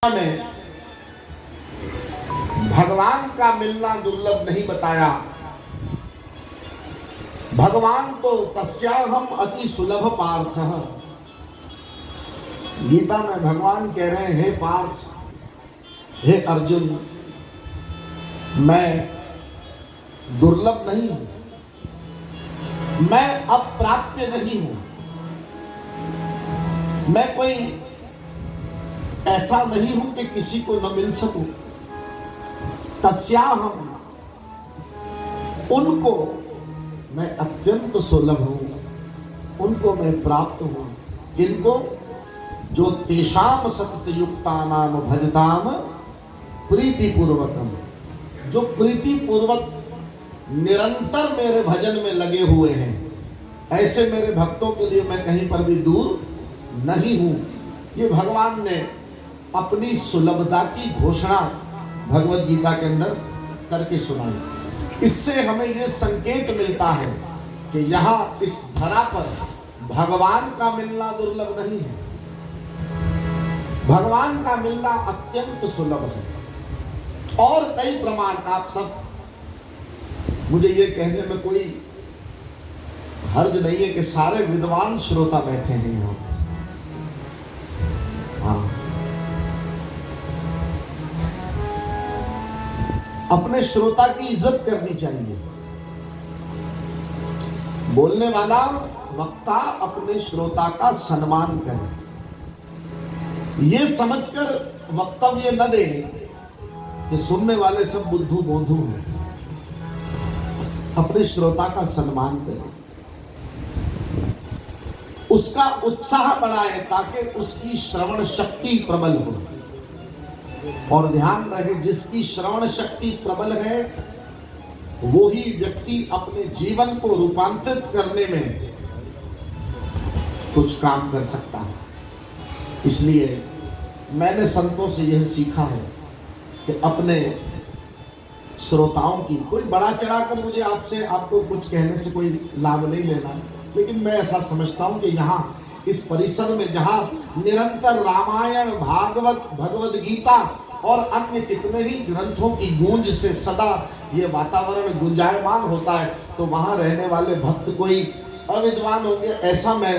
में भगवान का मिलना दुर्लभ नहीं बताया। भगवान तो तस्याहम अति सुलभ पार्थ। गीता में भगवान कह रहे हैं, हे पार्थ, हे अर्जुन, मैं दुर्लभ नहीं हूं, मैं अप्राप्य नहीं हूं, मैं कोई ऐसा नहीं हूं कि किसी को न मिल सकूं। तस्याहम, उनको मैं अत्यंत सुलभ हूं, उनको मैं प्राप्त हूं। किनको? जो तेषाम सतत युक्तानाम भजताम प्रीति पूर्वकम, जो प्रीति पूर्वक निरंतर मेरे भजन में लगे हुए हैं, ऐसे मेरे भक्तों के लिए मैं कहीं पर भी दूर नहीं हूं। ये भगवान ने अपनी सुलभता की घोषणा भगवत गीता के अंदर करके सुनाई। इससे हमें यह संकेत मिलता है कि यहाँ इस धरा पर भगवान का मिलना दुर्लभ नहीं है, भगवान का मिलना अत्यंत सुलभ है। और कई प्रमाण, आप सब, मुझे ये कहने में कोई हर्ज नहीं है कि सारे विद्वान श्रोता बैठे हैं यहाँ पर। हाँ, अपने श्रोता की इज्जत करनी चाहिए। बोलने वाला वक्ता अपने श्रोता का सम्मान करे, ये समझकर वक्तव्य न दे कि सुनने वाले सब बुद्धू बोधू हैं। अपने श्रोता का सम्मान करे, उसका उत्साह बढ़ाए ताकि उसकी श्रवण शक्ति प्रबल हो। और ध्यान रहे, जिसकी श्रवण शक्ति प्रबल है वो ही व्यक्ति अपने जीवन को रूपांतरित करने में कुछ काम कर सकता है। इसलिए मैंने संतों से यह सीखा है कि अपने श्रोताओं की, कोई बड़ा चढ़ाकर मुझे आपको कुछ कहने से कोई लाभ नहीं लेना, लेकिन मैं ऐसा समझता हूं कि यहाँ इस परिसर में जहाँ निरंतर रामायण, भागवत, भगवद गीता और अन्य कितने भी ग्रंथों की गूंज से सदा ये वातावरण गुंजायमान होता है, तो वहाँ रहने वाले भक्त कोई अविद्वान होंगे ऐसा मैं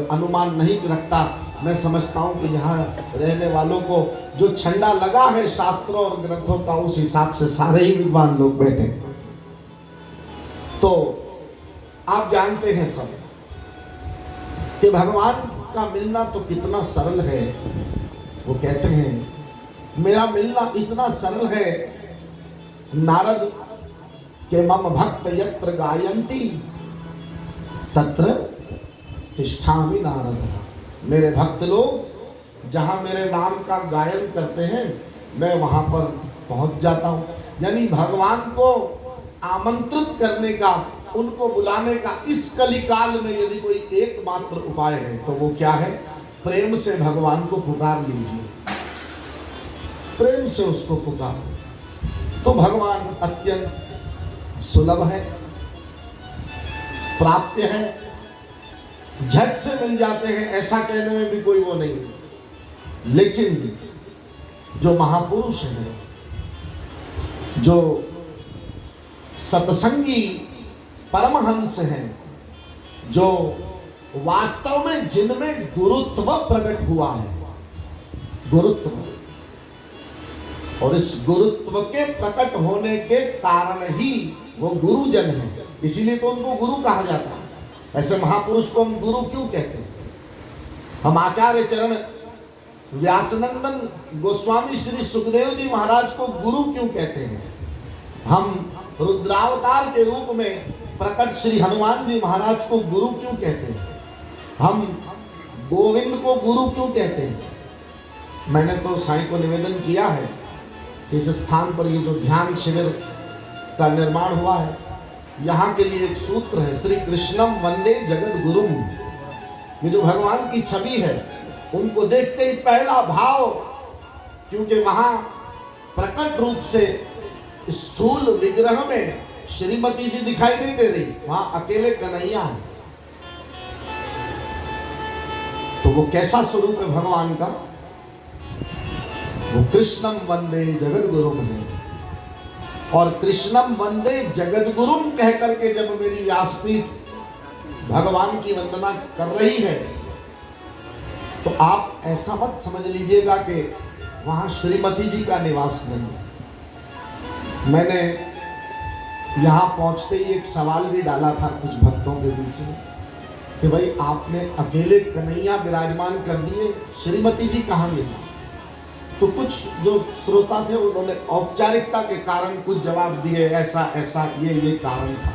अनुमान नहीं रखता। मैं समझता हूँ कि यहाँ रहने वालों को जो छंडा लगा है शास्त्रों और ग्रंथों का, उस हिसाब से सारे ही विद्वान लोग बैठे। तो आप जानते हैं सब कि भगवान का मिलना तो कितना सरल है। वो कहते हैं मेरा मिलना इतना सरल है, नारद के मम भक्त यत्र गायन्ति तत्र तिष्ठामि नारद। मेरे भक्त लोग जहाँ मेरे नाम का गायन करते हैं मैं वहाँ पर पहुँच जाता हूँ। यानी भगवान को आमंत्रित करने का, उनको बुलाने का इस कलिकाल में यदि कोई एकमात्र उपाय है तो वो क्या है? प्रेम से भगवान को पुकार लीजिए, प्रेम से उसको पुकार। तो भगवान अत्यंत सुलभ है, प्राप्य है, झट से मिल जाते हैं, ऐसा कहने में भी कोई वो नहीं। लेकिन जो महापुरुष हैं, जो सत्संगी परमहंस हैं, जो वास्तव में जिनमें गुरुत्व प्रकट हुआ है, गुरुत्व, और इस गुरुत्व के प्रकट होने के कारण ही वो गुरुजन है, इसीलिए तो उनको गुरु कहा जाता है। ऐसे महापुरुष को हम गुरु क्यों कहते हैं? हम आचार्य चरण व्यासनंदन गोस्वामी श्री सुखदेव जी महाराज को गुरु क्यों कहते हैं? हम रुद्रावतार के रूप में प्रकट श्री हनुमान जी महाराज को गुरु क्यों कहते हैं? हम गोविंद को गुरु क्यों कहते हैं? मैंने तो साईं को निवेदन किया है कि इस स्थान पर ये जो ध्यान शिविर का निर्माण हुआ है, यहाँ के लिए एक सूत्र है, श्री कृष्णम वंदे जगत गुरुम। ये जो भगवान की छवि है, उनको देखते ही पहला भाव, क्योंकि वहाँ प्रकट रूप से स्थूल विग्रह में श्रीमती जी दिखाई नहीं दे रही, वहाँ अकेले कन्हैया है। तो वो कैसा स्वरूप है भगवान का? वो कृष्णम वंदे जगत गुरुम है। और कृष्णम वंदे जगत गुरुम कह करके जब मेरी व्यासपीठ भगवान की वंदना कर रही है, तो आप ऐसा मत समझ लीजिएगा कि वहां श्रीमती जी का निवास नहीं है। मैंने यहां पहुंचते ही एक सवाल भी डाला था कुछ भक्तों के बीच में कि भाई आपने अकेले कन्हैया विराजमान कर दिए, श्रीमती जी कहाँ गई? तो कुछ जो श्रोता थे उन्होंने औपचारिकता के कारण कुछ जवाब दिए, ऐसा ऐसा ये कारण था।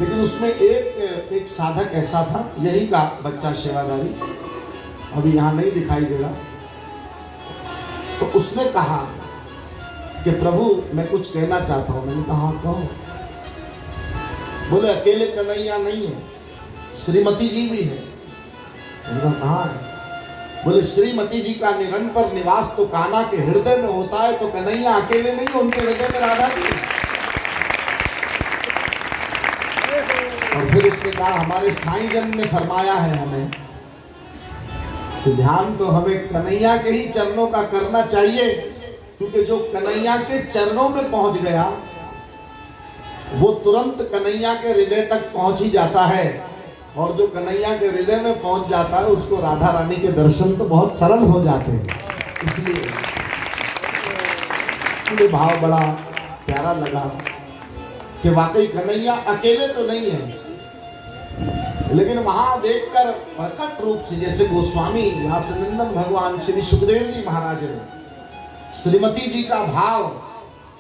लेकिन उसमें एक साधक ऐसा था, यही का बच्चा सेवादारी, अभी यहाँ नहीं दिखाई दे रहा, तो उसने कहा कि प्रभु मैं कुछ कहना चाहता हूँ। मैंने कहा कहो। बोले अकेले कन्हैया नहीं है, श्रीमती जी भी है। मैंने कहा कहाँ है? बोले श्रीमती जी का निरंतर निवास तो कान्हा के हृदय में होता है, तो कन्हैया अकेले नहीं है, उनके हृदय में राधा जी है। और फिर उसने कहा हमारे साईं जन ने फरमाया है हमें कि ध्यान तो हमें कन्हैया के ही चरणों का करना चाहिए, क्योंकि जो कन्हैया के चरणों में पहुंच गया वो तुरंत कन्हैया के हृदय तक पहुंच ही जाता है, और जो कन्हैया के हृदय में पहुंच जाता है उसको राधा रानी के दर्शन तो बहुत सरल हो जाते हैं। इसलिए मुझे भाव बड़ा प्यारा लगा कि वाकई कन्हैया अकेले तो नहीं है, लेकिन वहां देखकर प्रकट रूप से जैसे गोस्वामी व्यासनंदन भगवान श्री सुखदेव जी महाराज ने श्रीमती जी का भाव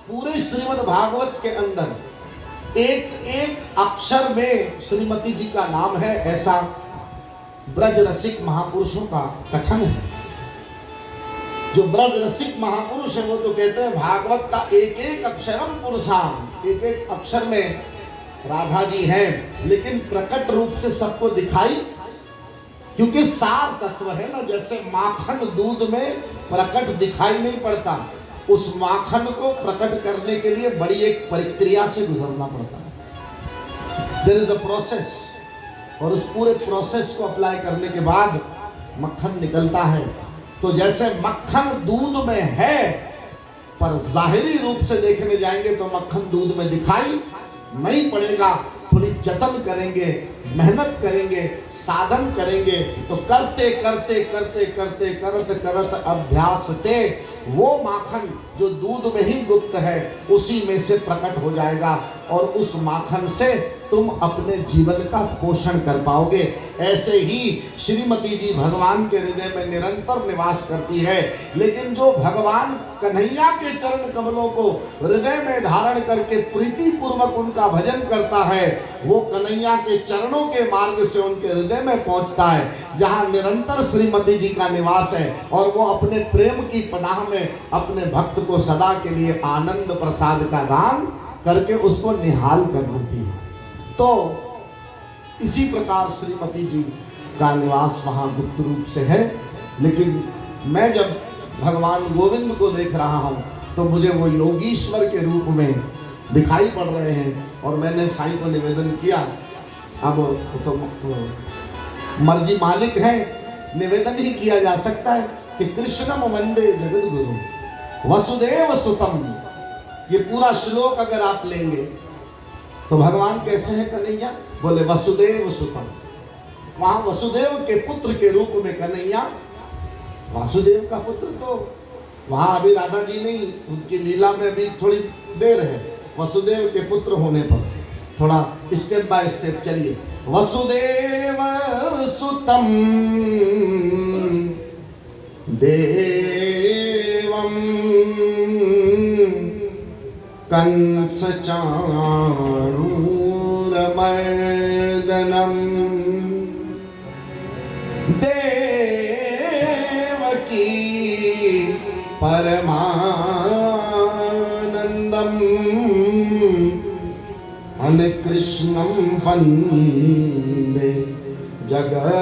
पूरे श्रीमद् भागवत के अंदर एक एक अक्षर में श्रीमती जी का नाम है, ऐसा ब्रज रसिक महापुरुषों का कथन है। जो ब्रज रसिक महापुरुष है वो तो कहते हैं भागवत का एक एक अक्षरम पुरुषाम, एक एक अक्षर में राधा जी हैं, लेकिन प्रकट रूप से सबको दिखाई, क्योंकि सार तत्व है ना, जैसे माखन दूध में प्रकट दिखाई नहीं पड़ता, उस माखन को प्रकट करने के लिए बड़ी एक प्रक्रिया से गुजरना पड़ता है। देयर इज अ प्रोसेस, और उस पूरे प्रोसेस को अप्लाई करने के बाद मक्खन निकलता है। तो जैसे मक्खन दूध में है, पर जाहिरी रूप से देखने जाएंगे तो मक्खन दूध में दिखाई नहीं पड़ेगा। थोड़ी जतन करेंगे, मेहनत करेंगे, साधन करेंगे, तो करते करते करते करते करते करते अभ्यास ते वो माखन जो दूध में ही गुप्त है उसी में से प्रकट हो जाएगा, और उस माखन से तुम अपने जीवन का पोषण कर पाओगे। ऐसे ही श्रीमती जी भगवान के हृदय में निरंतर निवास करती है, लेकिन जो भगवान कन्हैया के चरण कमलों को हृदय में धारण करके प्रीति पूर्वक उनका भजन करता है, वो कन्हैया के चरणों के मार्ग से उनके हृदय में पहुंचता है, जहां निरंतर श्रीमती जी का निवास है, और वो अपने प्रेम की पनाह में अपने भक्त को सदा के लिए आनंद प्रसाद का दान करके उसको निहाल कर देती है। तो इसी प्रकार श्रीमती जी का निवास वहाँ गुप्त रूप से है, लेकिन मैं जब भगवान गोविंद को देख रहा हूँ तो मुझे वो योगीश्वर के रूप में दिखाई पड़ रहे हैं। और मैंने साईं को निवेदन किया, अब तो मर्जी मालिक है, निवेदन ही किया जा सकता है कि कृष्णम वंदे जगत गुरु वसुदेव सुतम। ये पूरा श्लोक अगर आप लेंगे तो भगवान कैसे हैं कन्हैया? बोले वसुदेव सुतम। वहां वसुदेव के पुत्र के रूप में कन्हैया, वासुदेव का पुत्र तो वहां अभी राधा जी नहीं, उनकी लीला में भी थोड़ी देर है। वसुदेव के पुत्र होने पर थोड़ा स्टेप बाय स्टेप चलिए। वसुदेव सुतम देवम कंस चाणूरमर्दनम देवकी परमानंदम अन कृष्णम वंदे जगद्गुरुम।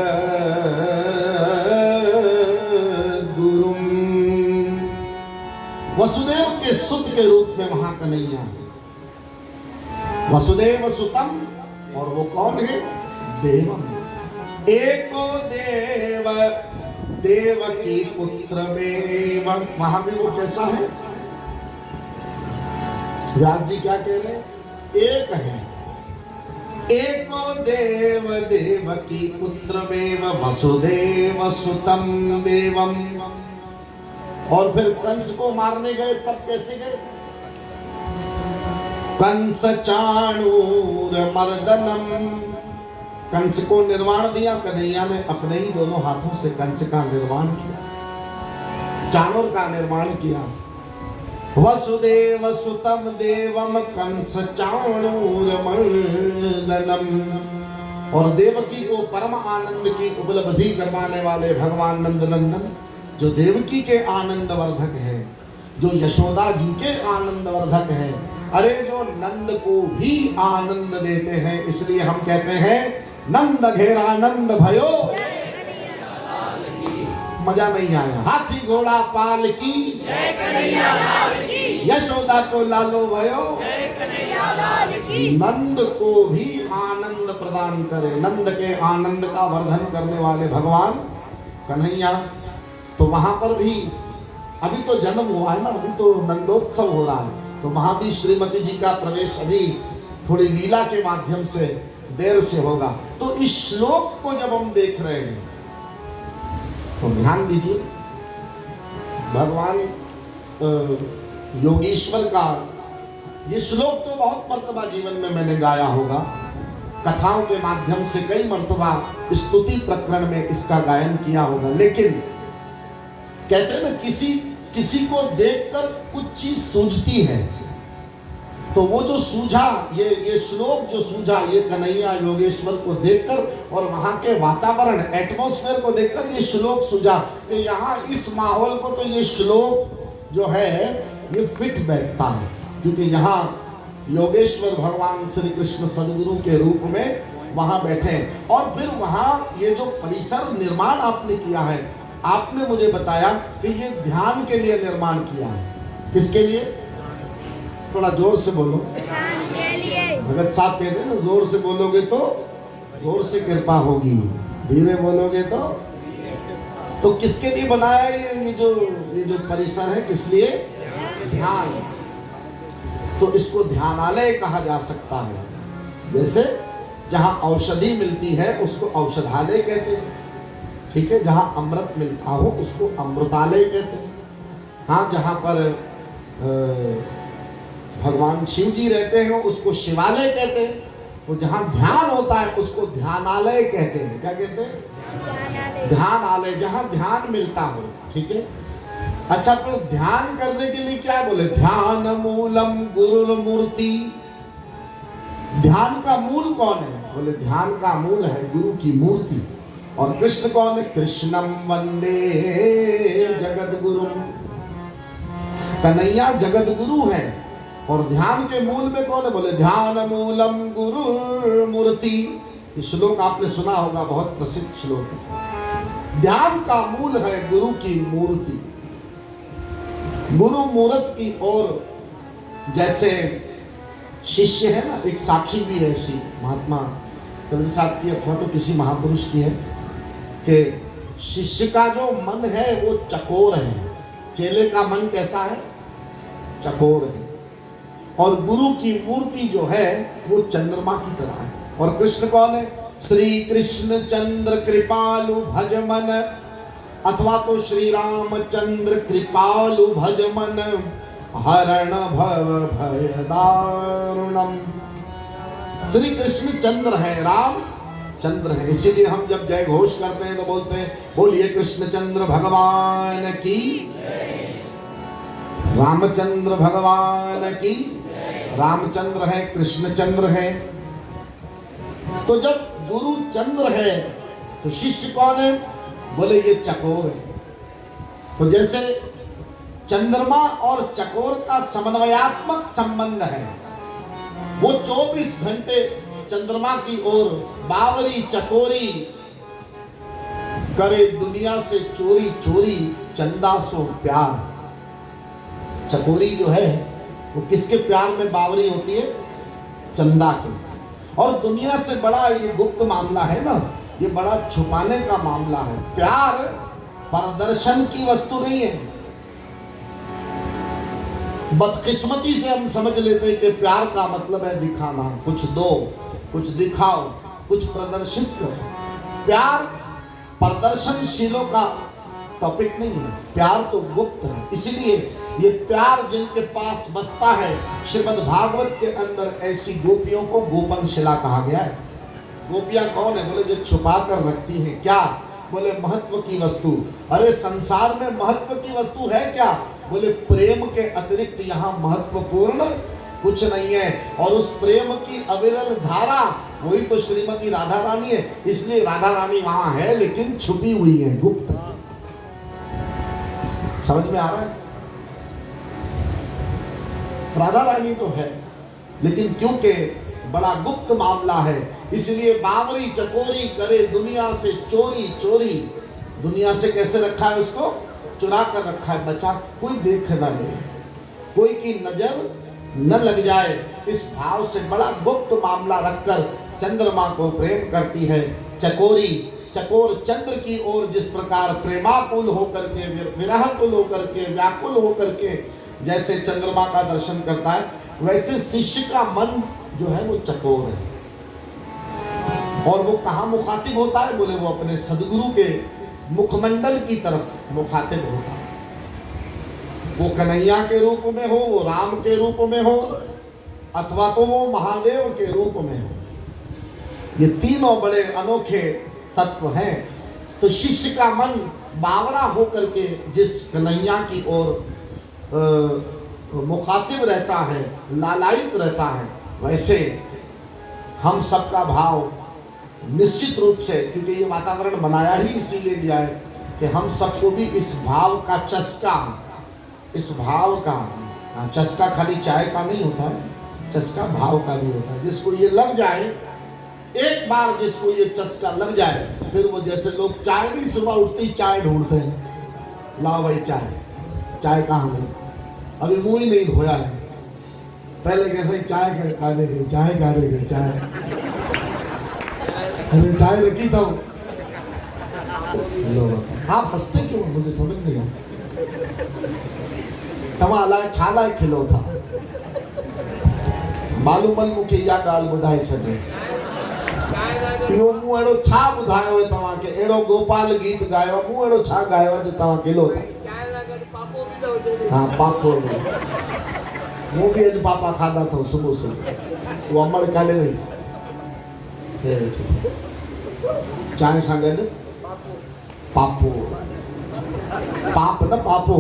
वसुदेव के सुत के रूप में वहां कन्हैया, वसुदेव सुतम, और वो कौन है? देवम। एको देव देवकी पुत्र में। वहां भी वो कैसा है? व्यास जी क्या कह रहे हैं? एक है, एको देव देवकी पुत्र में वसुदेव सुतम देवम। और फिर कंस को मारने गए, तब कैसे गए? कंस चाणूर मर्दनम। कंस को निर्वाण दिया कन्हैया ने, अपने ही दोनों हाथों से कंस का निर्माण किया, चाणूर का निर्माण किया। वसुदेव सुतम देवम कंस चाणूर मर्दनम। और देवकी को परम आनंद की उपलब्धि करवाने वाले भगवान नंदनंदन, जो देवकी के आनंद वर्धक है, जो यशोदा जी के आनंद वर्धक है, अरे जो नंद को भी आनंद देते हैं। इसलिए हम कहते हैं नंद घेरानंद भयो। मजा नहीं आया? हाथी घोड़ा पाल की, यशोदा को लालो भयो। नंद को भी आनंद प्रदान करे, नंद के आनंद का वर्धन करने वाले भगवान कन्हैया। तो वहां पर भी अभी तो जन्म हुआ है ना, अभी तो नंदोत्सव हो रहा है, तो वहां भी श्रीमती जी का प्रवेश अभी थोड़ी लीला के माध्यम से देर से होगा। तो इस श्लोक को जब हम देख रहे हैं तो ध्यान दीजिए, भगवान योगेश्वर का ये श्लोक तो बहुत मर्तबा जीवन में मैंने गाया होगा, कथाओं के माध्यम से कई मर्तबा स्तुति प्रकरण में इसका गायन किया होगा। लेकिन कहते हैं ना, किसी को देखकर कुछ चीज सूझती है, तो वो जो सूझा, ये श्लोक जो सूझा, ये कन्हैया योगेश्वर को देखकर और वहां के वातावरण एटमॉस्फेयर को देखकर ये श्लोक सूझा कि यहाँ इस माहौल को तो ये श्लोक जो है ये फिट बैठता है, क्योंकि यहाँ योगेश्वर भगवान श्री कृष्ण सदगुरु के रूप में वहां बैठे। और फिर वहां ये जो परिसर निर्माण आपने किया है, आपने मुझे बताया कि ये ध्यान के लिए निर्माण किया है। किसके लिए? थोड़ा जोर से बोलो। भगत साहब कहते हैं ना, जोर से बोलोगे तो जोर से कृपा होगी, धीरे बोलोगे तो किसके लिए बनाया ये जो परिसर है? किस लिए? ध्यान। तो इसको ध्यानालय कहा जा सकता है। जैसे जहां औषधि मिलती है उसको औषधालय कहते हैं, ठीक है? जहां अमृत मिलता हो उसको अमृतालय कहते हैं। हाँ, जहां पर भगवान शिव जी रहते हैं उसको शिवालय कहते हैं। तो जहां ध्यान होता है उसको ध्यानालय कहते हैं। क्या कहते हैं? ध्यानालय, जहां ध्यान मिलता हो, ठीक है? अच्छा, फिर ध्यान करने के लिए क्या बोले? ध्यान मूलम गुरुर्मूर्ति। ध्यान का मूल कौन है? बोले ध्यान का मूल है गुरु की मूर्ति। और कृष्ण कौन है? कृष्णम वंदे जगत गुरु। कन्हैया जगत गुरु है। और ध्यान के मूल में कौन है? बोले ध्यान मूलम गुरु मूर्ति। ये श्लोक आपने सुना होगा, बहुत प्रसिद्ध श्लोक है। ध्यान का मूल है गुरु की मूर्ति। गुरु मूर्त की ओर जैसे शिष्य है ना, एक साखी भी है ऐसी महात्मा कबीर साहब की अथवा तो किसी महापुरुष की है कि शिष्य का जो मन है वो चकोर है, चेले का मन कैसा है? चकोर है। और गुरु की मूर्ति जो है वो चंद्रमा की तरह है। और कृष्ण कौन है? श्री कृष्ण चंद्र कृपालु भज मन, अथवा तो श्री रामचंद्र कृपालु भज मन, हरण भव भय दारुणम। श्री कृष्ण चंद्र है, राम चंद्र है। इसीलिए हम जब जय घोष करते हैं तो बोलते हैं बोलिए कृष्ण चंद्र भगवान की, रामचंद्र भगवान की। रामचंद्र है, कृष्ण चंद्र है। तो जब गुरु चंद्र है तो शिष्य कौन है? बोले ये चकोर है। तो जैसे चंद्रमा और चकोर का समन्वयात्मक संबंध है, वो 24 घंटे चंद्रमा की ओर बावरी चकोरी करे दुनिया से चोरी चोरी, चंदा सो प्यार। चकोरी जो है वो किसके प्यार में बावरी होती है? चंदा के। और दुनिया से बड़ा ये गुप्त मामला है ना, ये बड़ा छुपाने का मामला है। प्यार प्रदर्शन की वस्तु नहीं है। बदकिस्मती से हम समझ लेते हैं कि प्यार का मतलब है दिखाना, कुछ दो, कुछ दिखाओ, कुछ प्रदर्शित करो। प्यार प्रदर्शनशीलों का टॉपिक नहीं है, प्यार तो गुप्त है। इसलिए ये प्यार जिनके पास बसता है, श्रीमद् भागवत के अंदर ऐसी गोपियों को गोपन शिला कहा गया है। गोपियां कौन है? बोले जो छुपा कर रखती हैं। क्या? बोले महत्व की वस्तु। अरे संसार में महत्व की वस्तु है क्या? बोले प्रेम के अतिरिक्त यहाँ महत्वपूर्ण कुछ नहीं है। और उस प्रेम की अविरल धारा वही तो श्रीमती राधा रानी है। इसलिए राधा रानी वहां है लेकिन छुपी हुई है, गुप्त। समझ में आ रहा है? राधा रानी तो है लेकिन क्योंकि बड़ा गुप्त मामला है, इसलिए बावरी चकोरी करे दुनिया से चोरी। चोरी दुनिया से कैसे रखा है? उसको चुरा कर रखा है, बचा, कोई देख न ले, कोई की नजर न लग जाए। इस भाव से बड़ा गुप्त मामला रखकर चंद्रमा को प्रेम करती है चकोरी। चकोर चंद्र की ओर जिस प्रकार प्रेमाकुल होकर के, विरहकुल होकर के, व्याकुल होकर के जैसे चंद्रमा का दर्शन करता है, वैसे शिष्य का मन जो है वो चकोर है। और वो कहाँ मुखातिब होता है? बोले वो अपने सदगुरु के मुखमंडल की तरफ मुखातिब होता है। वो कन्हैया के रूप में हो, वो राम के रूप में हो, अथवा तो वो महादेव के रूप में हो। ये तीनों बड़े अनोखे तत्व हैं। तो शिष्य का मन बावरा होकर के जिस कन्हैया की ओर मुखातिब रहता है, लालायित रहता है, वैसे हम सबका भाव निश्चित रूप से, क्योंकि ये वातावरण बनाया ही इसीलिए दिया है कि हम सबको भी इस भाव का चस्का, इस भाव का चस्का खाली चाय का नहीं होता है, चस्का भाव का भी होता है। जिसको ये लग जाए, एक बार जिसको ये चस्का लग जाए, फिर वो जैसे लोग चाय नहीं, सुबह उठते ही चाय ढूंढते हैं, लाओ भाई चाय, चाय कहाँ गई? अभी मुंह ही नहीं धोया है। पहले कैसे चाय काटे गए, चाय काटे गए, चाय, अरे चाय रखी था। आप हंसते क्यों? मुझे समझ नहीं आया। तमाला छाला खिलो था मालूमन मुखे या गाल बुधाई छे। मु एड़ो छा बुधायो है तवा के? एड़ो गोपाल गीत गायो, मु एड़ो छा गायो जो तवा किलो था? हाँ पापो भी, मु भी अज पापा खादा था सुबह सुबह। वो अमड़ काले भाई चाय सांगड़ पापो, पाप न पापो।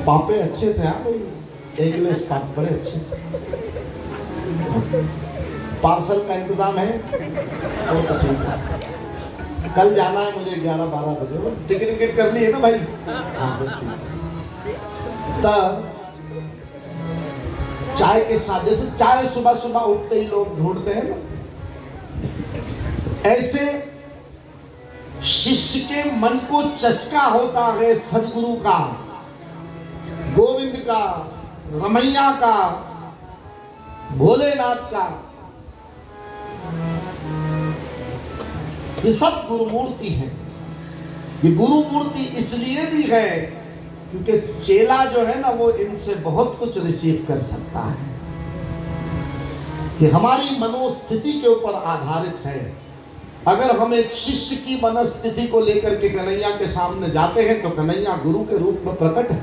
पापे अच्छे थे हाँ भाई, एक गिलास पाप बड़े अच्छे थे। पार्सल का इंतजाम है? वो तो ठीक है। कल जाना है मुझे 11-12 बजे। टिकट विकेट कर ली है ना भाई? हाँ ठीक। तब चाय के साथ, जैसे चाय सुबह सुबह उठते ही लोग ढूंढते हैं ना, ऐसे शिष्य के मन को चस्का होता है सदगुरु का, गोविंद का, रमैया का, भोलेनाथ का। ये सब गुरु मूर्ति है। ये गुरु मूर्ति इसलिए भी है क्योंकि चेला जो है ना वो इनसे बहुत कुछ रिसीव कर सकता है। कि हमारी मनोस्थिति के ऊपर आधारित है। अगर हम एक शिष्य की मनस्थिति को लेकर के कन्हैया के सामने जाते हैं तो कन्हैया गुरु के रूप में प्रकट है।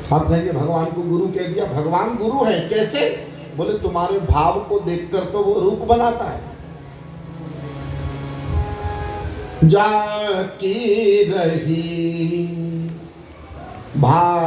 आप कहेंगे भगवान को गुरु कह दिया। भगवान गुरु है, कैसे? बोले तुम्हारे भाव को देखकर तो वो रूप बनाता है। जाकी रही भाव